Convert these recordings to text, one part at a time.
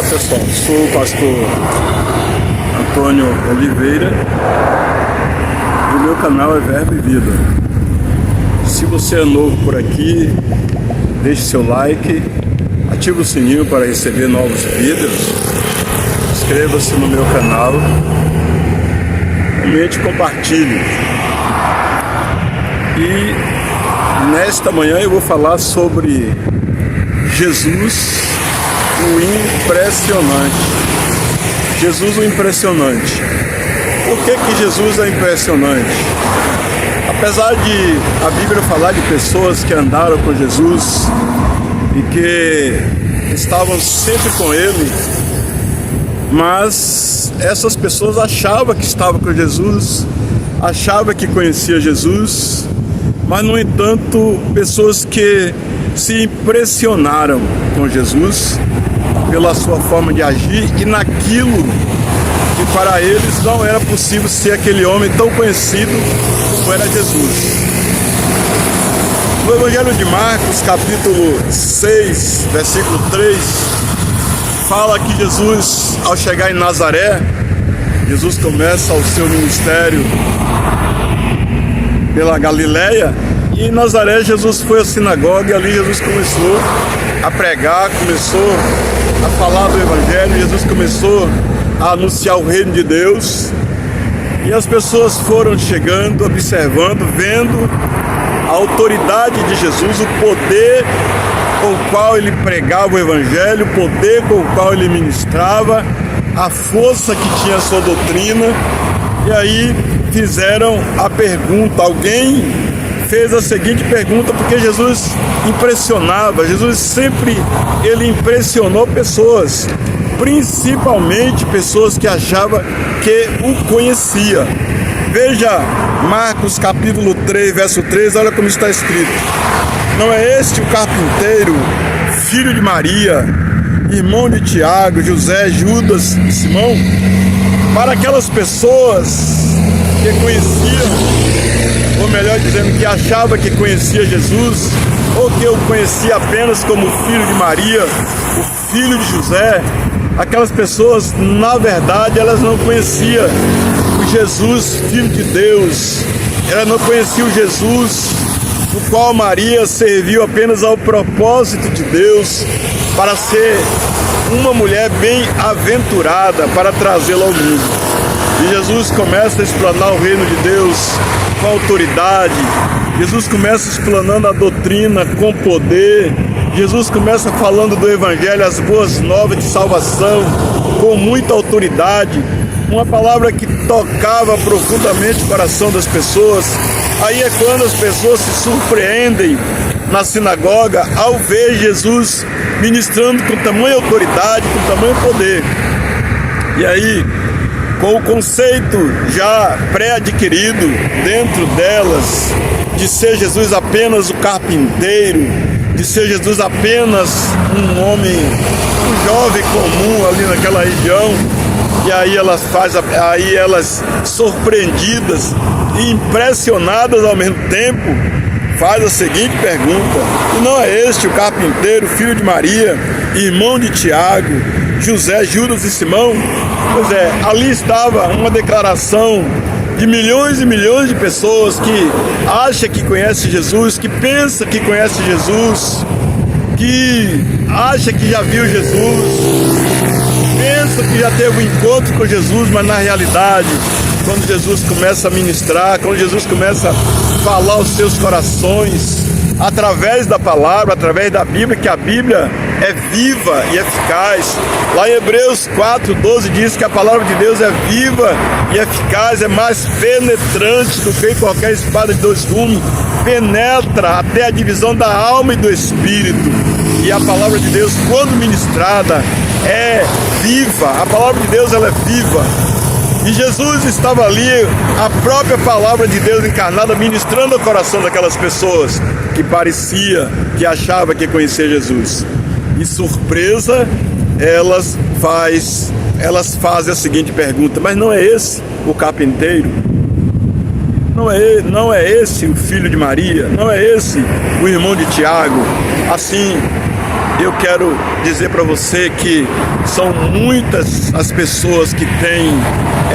Olá pessoal, sou o pastor Antônio Oliveira e o meu canal é Verbo e Vida. Se você é novo por aqui, deixe seu like, ative o sininho para receber novos vídeos, inscreva-se no meu canal, comente e compartilhe. E nesta manhã eu vou falar sobre Jesus, o impressionante. Jesus, o impressionante. Por que Jesus é impressionante? Apesar de a Bíblia falar de pessoas que andaram com Jesus e que estavam sempre com Ele, mas essas pessoas achavam que estavam com Jesus, achavam que conhecia Jesus, mas no entanto, pessoas que se impressionaram com Jesus pela sua forma de agir e naquilo que para eles não era possível ser aquele homem tão conhecido como era Jesus. No Evangelho de Marcos, capítulo 6, versículo 3, fala que Jesus, ao chegar em Nazaré, Jesus começa o seu ministério pela Galileia, e em Nazaré Jesus foi à sinagoga e ali Jesus começou a pregar, começou a falar do Evangelho, Jesus começou a anunciar o reino de Deus, e as pessoas foram chegando, observando, vendo a autoridade de Jesus, o poder com o qual ele pregava o Evangelho, o poder com o qual ele ministrava, a força que tinha a sua doutrina. E aí fizeram a pergunta, alguém fez a seguinte pergunta, porque Jesus impressionava, Jesus sempre ele impressionou pessoas, principalmente pessoas que achavam que o conhecia. Veja Marcos capítulo 3, verso 3, olha como está escrito: não é este o carpinteiro, filho de Maria, irmão de Tiago, José, Judas e Simão? Para aquelas pessoas que conheciam, ou melhor dizendo, que achava que conhecia Jesus, ou que eu conhecia apenas como filho de Maria, o filho de José, aquelas pessoas, na verdade, elas não conheciam o Jesus, filho de Deus. Elas não conheciam o Jesus, o qual Maria serviu apenas ao propósito de Deus, para ser uma mulher bem-aventurada, para trazê-la ao mundo. E Jesus começa a explanar o reino de Deus com autoridade. Jesus começa explanando a doutrina com poder. Jesus começa falando do Evangelho, as boas novas de salvação, com muita autoridade. Uma palavra que tocava profundamente o coração das pessoas. Aí é quando as pessoas se surpreendem na sinagoga ao ver Jesus ministrando com tamanha autoridade, com tamanho poder. E aí, com o conceito já pré-adquirido dentro delas, de ser Jesus apenas o carpinteiro, de ser Jesus apenas um homem, um jovem comum ali naquela região, e aí elas surpreendidas e impressionadas ao mesmo tempo, faz a seguinte pergunta: e não é este o carpinteiro, filho de Maria, irmão de Tiago, José, Judas e Simão? Pois é, ali estava uma declaração de milhões e milhões de pessoas que acham que conhece Jesus, que pensa que conhece Jesus, que acha que já viu Jesus, pensa que já teve um encontro com Jesus, mas na realidade, quando Jesus começa a ministrar, quando Jesus começa a falar aos seus corações, através da palavra, através da Bíblia, que a Bíblia é viva e eficaz. Lá em Hebreus 4:12 diz que a palavra de Deus é viva e eficaz, é mais penetrante do que qualquer espada de dois gumes, penetra até a divisão da alma e do espírito. E a palavra de Deus, quando ministrada, é viva. A palavra de Deus, ela é viva. E Jesus estava ali, a própria palavra de Deus encarnada, ministrando o coração daquelas pessoas que parecia, que achava que conhecia Jesus. E surpresa, elas fazem a seguinte pergunta: mas não é esse o carpinteiro? Não é esse o filho de Maria? Não é esse o irmão de Tiago? Assim, Eu quero dizer para você que são muitas as pessoas que têm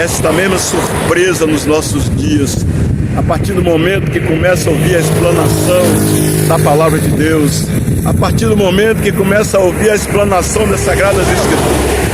esta mesma surpresa nos nossos dias. A partir do momento que começa a ouvir a explanação da palavra de Deus, a partir do momento que começa a ouvir a explanação das Sagradas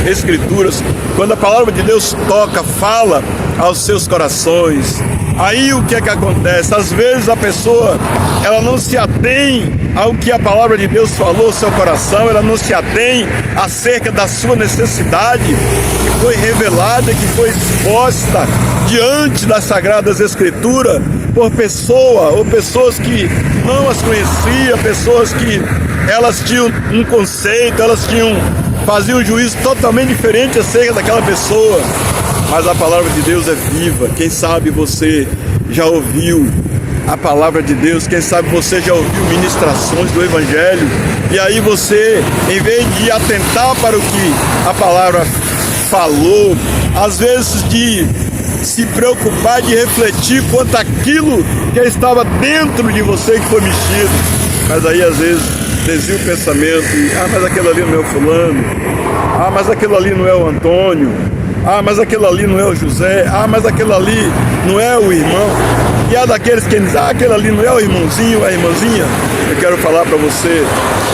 Escrituras, quando a palavra de Deus toca, fala aos seus corações, aí o que é que acontece? Às vezes a pessoa, ela não se atém ao que a palavra de Deus falou ao seu coração, ela não se atém acerca da sua necessidade que foi revelada, que foi exposta diante das Sagradas Escrituras por pessoa ou pessoas que não as conheciam, pessoas que elas tinham um conceito, faziam um juízo totalmente diferente acerca daquela pessoa. Mas a palavra de Deus é viva. Quem sabe você já ouviu a palavra de Deus, quem sabe você já ouviu ministrações do Evangelho, e aí você, em vez de atentar para o que a palavra falou, às vezes de se preocupar, de refletir quanto àquilo que estava dentro de você que foi mexido, mas aí às vezes desvia o pensamento e, mas aquele ali não é o fulano, mas aquele ali não é o Antônio, mas aquele ali não é o José, mas aquele ali não é o irmão. E há daqueles que dizem, aquele ali não é o irmãozinho, a irmãzinha. Eu quero falar para você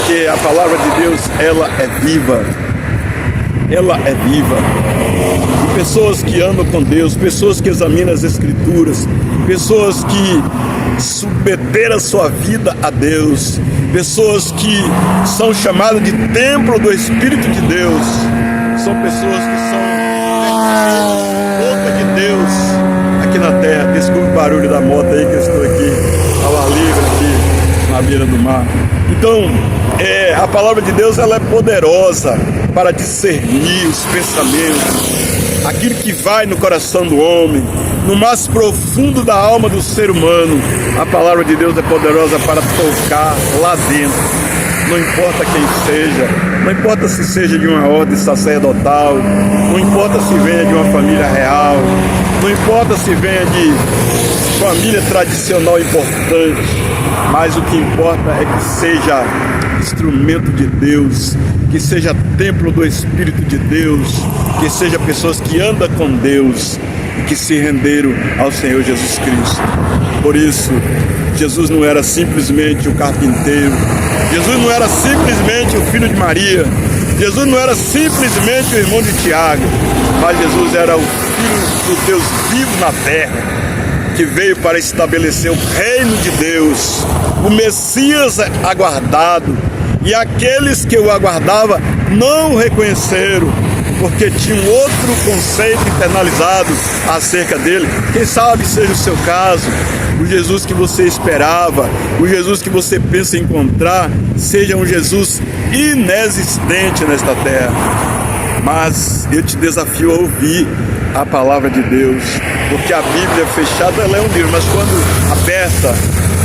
que a palavra de Deus, ela é viva. Ela é viva. E pessoas que andam com Deus, pessoas que examinam as Escrituras, pessoas que submeteram a sua vida a Deus, pessoas que são chamadas de templo do Espírito de Deus, são pessoas que são boca de Deus aqui na terra. Desculpe o barulho da moto aí, que eu estou aqui ao ar livre, aqui na beira do mar. Então, a palavra de Deus, ela é poderosa para discernir os pensamentos, aquilo que vai no coração do homem, no mais profundo da alma do ser humano. A palavra de Deus é poderosa para tocar lá dentro. Não importa quem seja, não importa se seja de uma ordem sacerdotal, não importa se venha de uma família real, não importa se venha de família tradicional importante, mas o que importa é que seja instrumento de Deus, que seja templo do Espírito de Deus, que seja pessoas que andam com Deus e que se renderam ao Senhor Jesus Cristo. Por isso, Jesus não era simplesmente o carpinteiro, Jesus não era simplesmente o filho de Maria, Jesus não era simplesmente o irmão de Tiago, mas Jesus era o Filho do Deus vivo na terra, que veio para estabelecer o reino de Deus, o Messias aguardado, e aqueles que o aguardavam não o reconheceram, porque tinha um outro conceito internalizado acerca dele. Quem sabe seja o seu caso, o Jesus que você esperava, o Jesus que você pensa encontrar, seja um Jesus inexistente nesta terra. Mas eu te desafio a ouvir a palavra de Deus, porque a Bíblia fechada, ela é um livro, mas quando aberta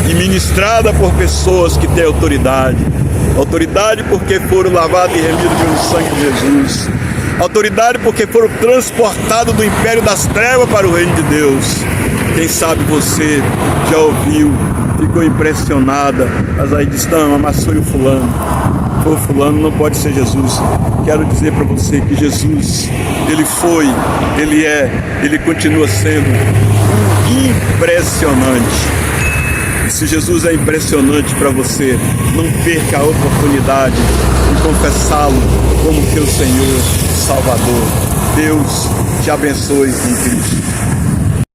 e ministrada por pessoas que têm autoridade porque foram lavados e remidos pelo sangue de Jesus, autoridade porque foram transportados do império das trevas para o reino de Deus. Quem sabe você já ouviu, ficou impressionada, mas aí diz, não, mas foi o fulano, não pode ser Jesus. Quero dizer para você que Jesus, ele foi, ele é, ele continua sendo impressionante. E se Jesus é impressionante para você, não perca a oportunidade de confessá-lo como teu Senhor e Salvador. Deus te abençoe em Cristo.